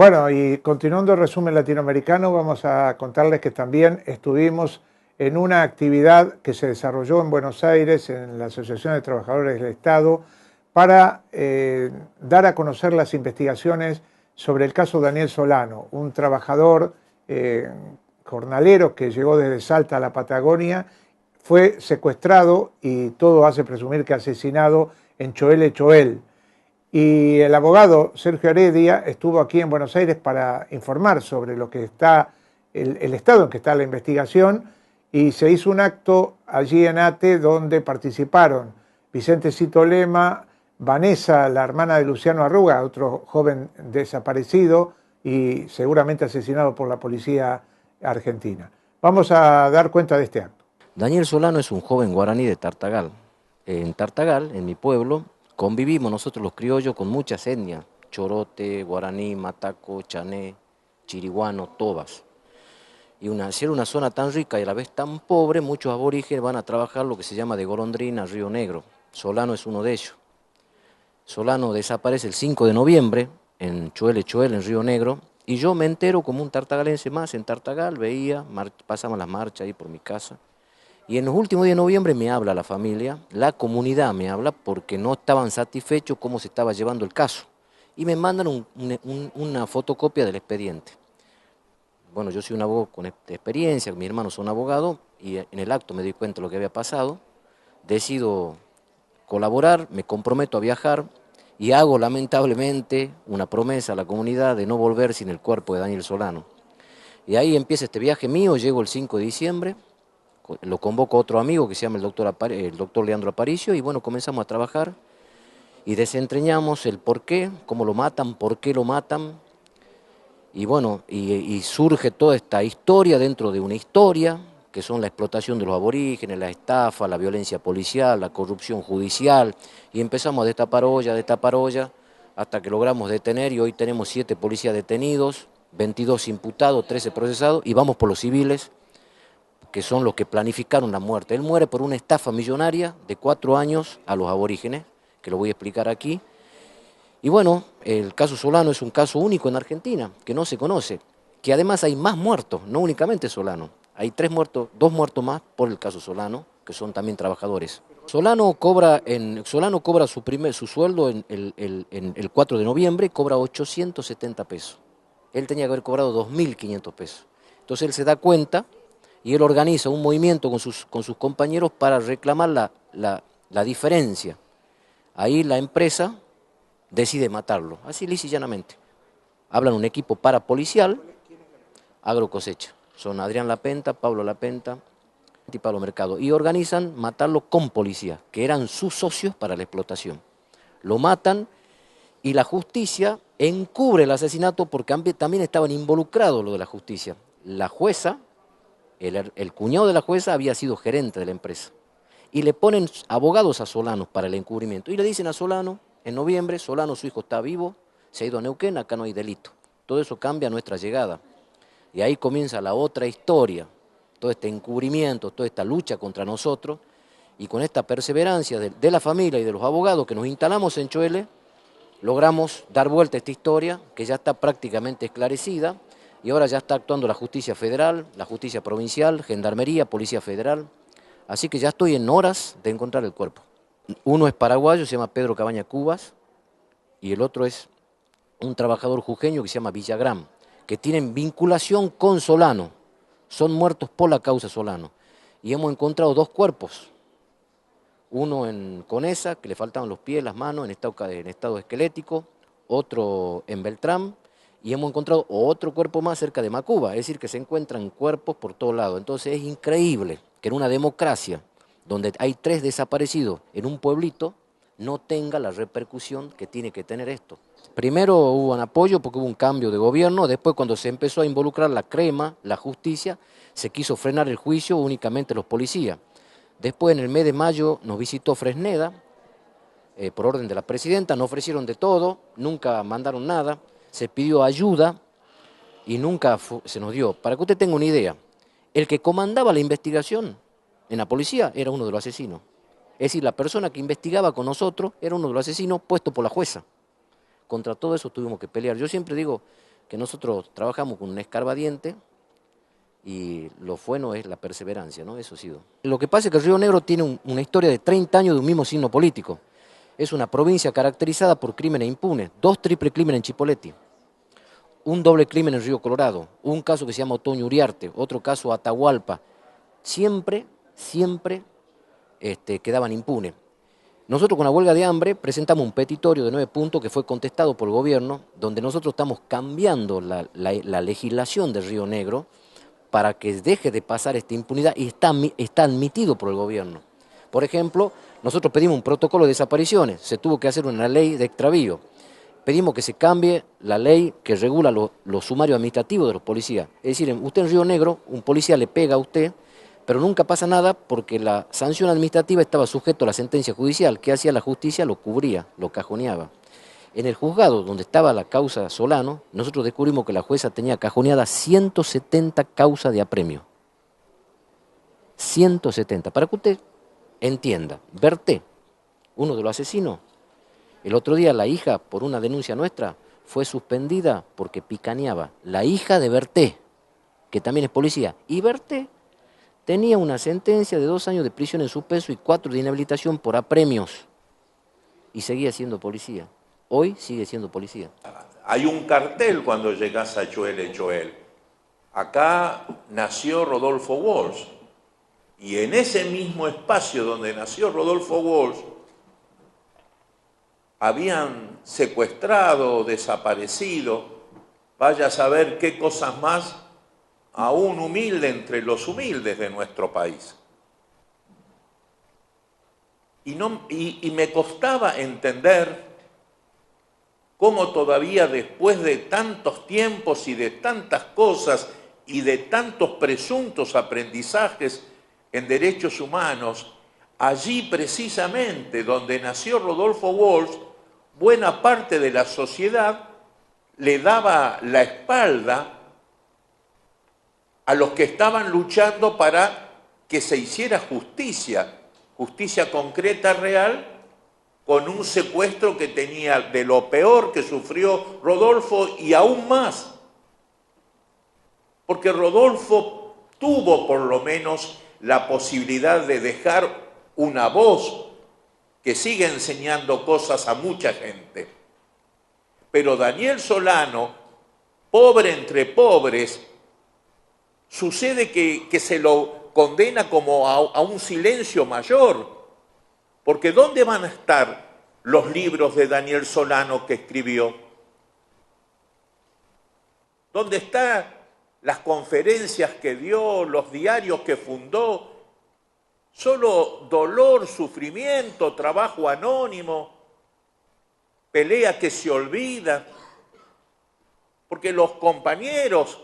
Bueno, y continuando el resumen latinoamericano, vamos a contarles que también estuvimos en una actividad que se desarrolló en Buenos Aires, en la Asociación de Trabajadores del Estado, para dar a conocer las investigaciones sobre el caso Daniel Solano, un trabajador jornalero que llegó desde Salta a la Patagonia, fue secuestrado y todo hace presumir que asesinado en Choel Choel. Y el abogado Sergio Heredia estuvo aquí en Buenos Aires para informar sobre lo que está, el estado en que está la investigación, y se hizo un acto allí en ATE donde participaron Vicente Cito Lema, Vanessa, la hermana de Luciano Arruga, otro joven desaparecido y seguramente asesinado por la policía argentina. Vamos a dar cuenta de este acto. Daniel Solano es un joven guaraní de Tartagal. En Tartagal, en mi pueblo, convivimos nosotros los criollos con muchas etnias: chorote, guaraní, mataco, chané, chiriguano, tobas. Y ser una zona tan rica y a la vez tan pobre, muchos aborígenes van a trabajar lo que se llama de golondrina, Río Negro. Solano es uno de ellos. Solano desaparece el 5 de noviembre en Choel Choel, en Río Negro, y yo me entero como un tartagalense más en Tartagal, veía, pasamos las marchas ahí por mi casa. Y en los últimos días de noviembre me habla la familia, la comunidad me habla porque no estaban satisfechos cómo se estaba llevando el caso. Y me mandan una fotocopia del expediente. Bueno, yo soy un abogado con experiencia, mis hermanos son abogados, y en el acto me di cuenta de lo que había pasado. Decido colaborar, me comprometo a viajar y hago lamentablemente una promesa a la comunidad de no volver sin el cuerpo de Daniel Solano. Y ahí empieza este viaje mío, llego el 5 de diciembre. Lo convoco a otro amigo que se llama el doctor Leandro Aparicio, y bueno, comenzamos a trabajar y desentrañamos el por qué, cómo lo matan, por qué lo matan, y bueno, y surge toda esta historia dentro de una historia, que son la explotación de los aborígenes, la estafa, la violencia policial, la corrupción judicial, y empezamos a destapar olla, hasta que logramos detener, y hoy tenemos 7 policías detenidos, 22 imputados, 13 procesados, y vamos por los civiles, que son los que planificaron la muerte. Él muere por una estafa millonaria de 4 años a los aborígenes, que lo voy a explicar aquí. Y bueno, el caso Solano es un caso único en Argentina, que no se conoce, que además hay más muertos, no únicamente Solano. Hay 3 muertos, 2 muertos más por el caso Solano, que son también trabajadores. Solano cobra su sueldo en el 4 de noviembre, cobra 870 pesos. Él tenía que haber cobrado 2.500 pesos. Entonces él se da cuenta y él organiza un movimiento con sus compañeros para reclamar la diferencia. Ahí la empresa decide matarlo, así lisa y llanamente. Hablan un equipo parapolicial, Agrocosecha. Son Adrián Lapenta, Pablo Lapenta y Pablo Mercado. Y organizan matarlo con policía, que eran sus socios para la explotación. Lo matan y la justicia encubre el asesinato porque también estaban involucrados lo de la justicia. La jueza, el cuñado de la jueza había sido gerente de la empresa. Y le ponen abogados a Solano para el encubrimiento. Y le dicen a Solano, en noviembre, Solano, su hijo está vivo, se ha ido a Neuquén, acá no hay delito. Todo eso cambia nuestra llegada. Y ahí comienza la otra historia, todo este encubrimiento, toda esta lucha contra nosotros, y con esta perseverancia de la familia y de los abogados que nos instalamos en Choel, logramos dar vuelta a esta historia, que ya está prácticamente esclarecida, y ahora ya está actuando la justicia federal, la justicia provincial, gendarmería, policía federal. Así que ya estoy en horas de encontrar el cuerpo. Uno es paraguayo, se llama Pedro Cabaña Cubas, y el otro es un trabajador jujeño que se llama Villagrán, que tienen vinculación con Solano, son muertos por la causa Solano. Y hemos encontrado 2 cuerpos, uno en Conesa, que le faltaban los pies, las manos, en estado esquelético, otro en Beltrán, y hemos encontrado otro cuerpo más cerca de Macuba, es decir, que se encuentran cuerpos por todos lados. Entonces es increíble que en una democracia donde hay 3 desaparecidos en un pueblito no tenga la repercusión que tiene que tener esto. Primero hubo un apoyo porque hubo un cambio de gobierno, después cuando se empezó a involucrar la crema, la justicia, se quiso frenar el juicio únicamente los policías. Después en el mes de mayo nos visitó Fresneda, por orden de la presidenta, nos ofrecieron de todo, nunca mandaron nada, se pidió ayuda y nunca se nos dio. Para que usted tenga una idea, el que comandaba la investigación en la policía era uno de los asesinos. Es decir, la persona que investigaba con nosotros era uno de los asesinos puesto por la jueza. Contra todo eso tuvimos que pelear. Yo siempre digo, que nosotros trabajamos con un escarbadiente y lo bueno es la perseverancia, ¿no? Eso ha sido. Lo que pasa es que el Río Negro tiene una historia de 30 años de un mismo signo político. Es una provincia caracterizada por crímenes impunes, 2 triple crímenes en Chipoleti, un doble crimen en Río Colorado, un caso que se llama Otoño Uriarte, otro caso Atahualpa. Siempre quedaban impunes. Nosotros con la huelga de hambre presentamos un petitorio de 9 puntos que fue contestado por el gobierno, donde nosotros estamos cambiando la legislación de Río Negro para que deje de pasar esta impunidad y está admitido por el gobierno. Por ejemplo, nosotros pedimos un protocolo de desapariciones, se tuvo que hacer una ley de extravío. Pedimos que se cambie la ley que regula los sumarios administrativos de los policías. Es decir, usted en Río Negro, un policía le pega a usted, pero nunca pasa nada porque la sanción administrativa estaba sujeto a la sentencia judicial. ¿Qué hacía la justicia? Lo cubría, lo cajoneaba. En el juzgado donde estaba la causa Solano, nosotros descubrimos que la jueza tenía cajoneadas 170 causas de apremio. 170. Para que usted entienda, Berté, uno de los asesinos, el otro día la hija, por una denuncia nuestra, fue suspendida porque picaneaba. La hija de Berté, que también es policía, y Berté tenía una sentencia de 2 años de prisión en suspenso y 4 de inhabilitación por apremios. Y seguía siendo policía. Hoy sigue siendo policía. Hay un cartel cuando llegas a Choel. Acá nació Rodolfo Walsh. Y en ese mismo espacio donde nació Rodolfo Walsh, habían secuestrado, desaparecido, vaya a saber qué cosas más, a un humilde entre los humildes de nuestro país. Y me costaba entender cómo todavía después de tantos tiempos y de tantas cosas y de tantos presuntos aprendizajes en derechos humanos, allí precisamente donde nació Rodolfo Walsh, buena parte de la sociedad le daba la espalda a los que estaban luchando para que se hiciera justicia concreta, real, con un secuestro que tenía de lo peor que sufrió Rodolfo y aún más, porque Rodolfo tuvo por lo menos la posibilidad de dejar una voz que sigue enseñando cosas a mucha gente. Pero Daniel Solano, pobre entre pobres, sucede que se lo condena como a un silencio mayor, porque ¿dónde van a estar los libros de Daniel Solano que escribió? ¿Dónde están las conferencias que dio, los diarios que fundó? Solo dolor, sufrimiento, trabajo anónimo, pelea que se olvida, porque los compañeros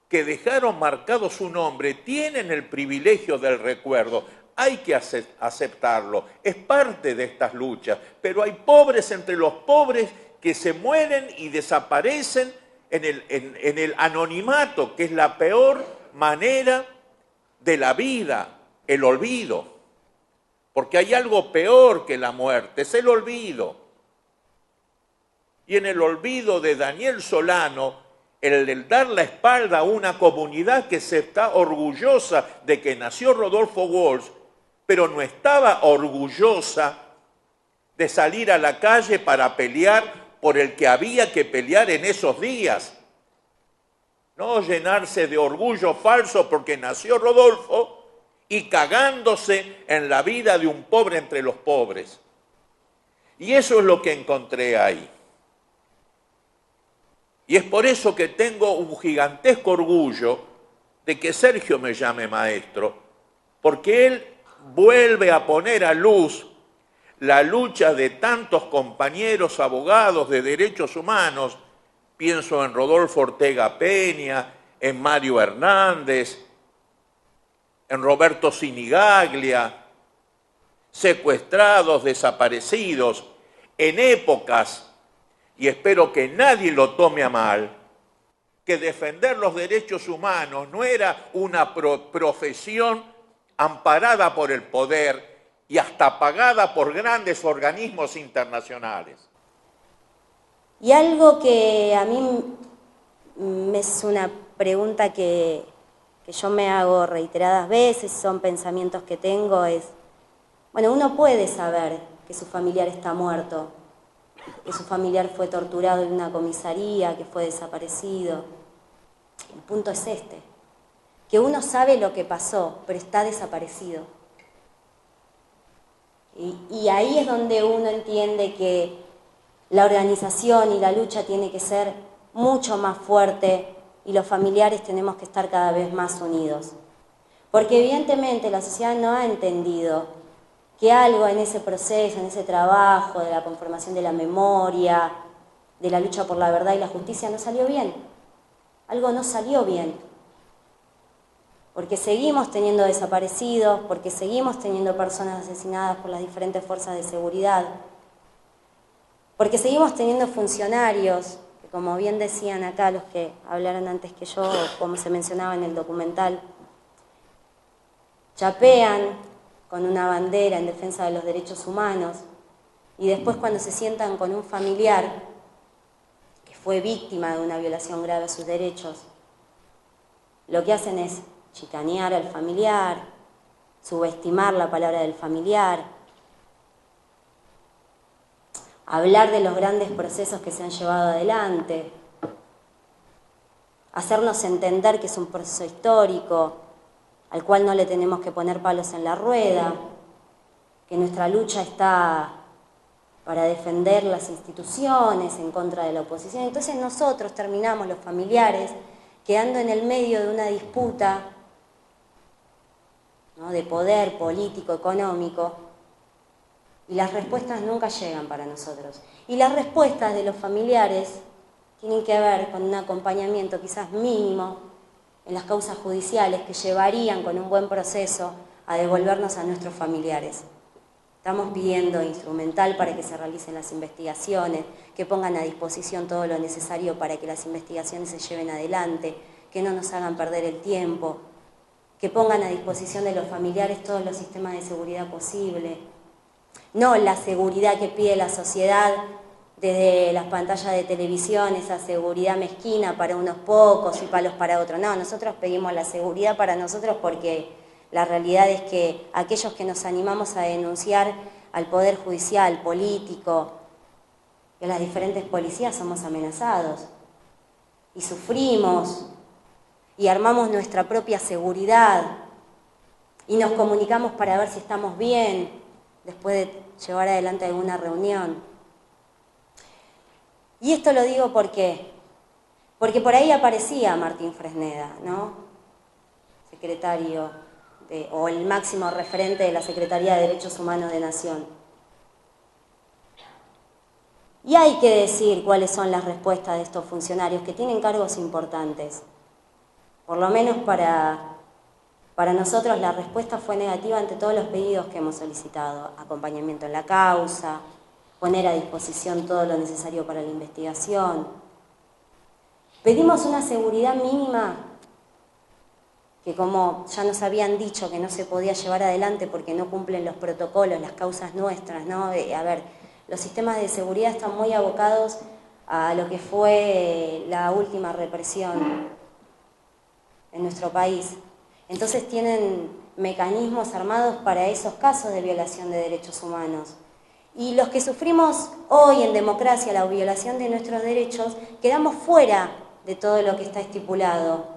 que dejaron marcado su nombre tienen el privilegio del recuerdo. Hay que aceptarlo, es parte de estas luchas, pero hay pobres entre los pobres que se mueren y desaparecen en el anonimato, que es la peor manera de la vida, el olvido. Porque hay algo peor que la muerte, es el olvido. Y en el olvido de Daniel Solano, el dar la espalda a una comunidad que se está orgullosa de que nació Rodolfo Walsh, pero no estaba orgullosa de salir a la calle para pelear por el que había que pelear en esos días. No llenarse de orgullo falso porque nació Rodolfo y cagándose en la vida de un pobre entre los pobres. Y eso es lo que encontré ahí. Y es por eso que tengo un gigantesco orgullo de que Sergio me llame maestro, porque él vuelve a poner a luz la lucha de tantos compañeros abogados de derechos humanos. Pienso en Rodolfo Ortega Peña, en Mario Hernández, en Roberto Sinigaglia, secuestrados, desaparecidos, en épocas, y espero que nadie lo tome a mal, que defender los derechos humanos no era una profesión amparada por el poder y hasta pagada por grandes organismos internacionales. Y algo que a mí es una pregunta que yo me hago reiteradas veces, son pensamientos que tengo, bueno, uno puede saber que su familiar está muerto, que su familiar fue torturado en una comisaría, que fue desaparecido. El punto es este, que uno sabe lo que pasó, pero está desaparecido. Y ahí es donde uno entiende que la organización y la lucha tiene que ser mucho más fuerte y los familiares tenemos que estar cada vez más unidos. Porque evidentemente la sociedad no ha entendido que algo en ese proceso, en ese trabajo de la conformación de la memoria, de la lucha por la verdad y la justicia no salió bien. Algo no salió bien. Porque seguimos teniendo desaparecidos, porque seguimos teniendo personas asesinadas por las diferentes fuerzas de seguridad, porque seguimos teniendo funcionarios, que como bien decían acá los que hablaron antes que yo, como se mencionaba en el documental, chapean con una bandera en defensa de los derechos humanos y después cuando se sientan con un familiar que fue víctima de una violación grave a sus derechos, lo que hacen es chicanear al familiar, subestimar la palabra del familiar, hablar de los grandes procesos que se han llevado adelante, hacernos entender que es un proceso histórico al cual no le tenemos que poner palos en la rueda, que nuestra lucha está para defender las instituciones en contra de la oposición. Entonces nosotros terminamos, los familiares, quedando en el medio de una disputa, ¿no?, de poder político, económico, y las respuestas nunca llegan para nosotros. Y las respuestas de los familiares tienen que ver con un acompañamiento quizás mínimo en las causas judiciales que llevarían con un buen proceso a devolvernos a nuestros familiares. Estamos pidiendo instrumental para que se realicen las investigaciones, que pongan a disposición todo lo necesario para que las investigaciones se lleven adelante, que no nos hagan perder el tiempo, que pongan a disposición de los familiares todos los sistemas de seguridad posible. No la seguridad que pide la sociedad desde las pantallas de televisión, esa seguridad mezquina para unos pocos y palos para otros. No, nosotros pedimos la seguridad para nosotros porque la realidad es que aquellos que nos animamos a denunciar al Poder Judicial, político, y a las diferentes policías somos amenazados y sufrimos y armamos nuestra propia seguridad y nos comunicamos para ver si estamos bien después de llevar adelante alguna reunión. Y esto lo digo porque por ahí aparecía Martín Fresneda, ¿no?, secretario o el máximo referente de la Secretaría de Derechos Humanos de Nación. Y hay que decir cuáles son las respuestas de estos funcionarios que tienen cargos importantes. Por lo menos para nosotros la respuesta fue negativa ante todos los pedidos que hemos solicitado. Acompañamiento en la causa, poner a disposición todo lo necesario para la investigación. Pedimos una seguridad mínima que, como ya nos habían dicho que no se podía llevar adelante porque no cumplen los protocolos, las causas nuestras, ¿no? A ver, los sistemas de seguridad están muy abocados a lo que fue la última represión en nuestro país. Entonces tienen mecanismos armados para esos casos de violación de derechos humanos. Y los que sufrimos hoy en democracia la violación de nuestros derechos, quedamos fuera de todo lo que está estipulado.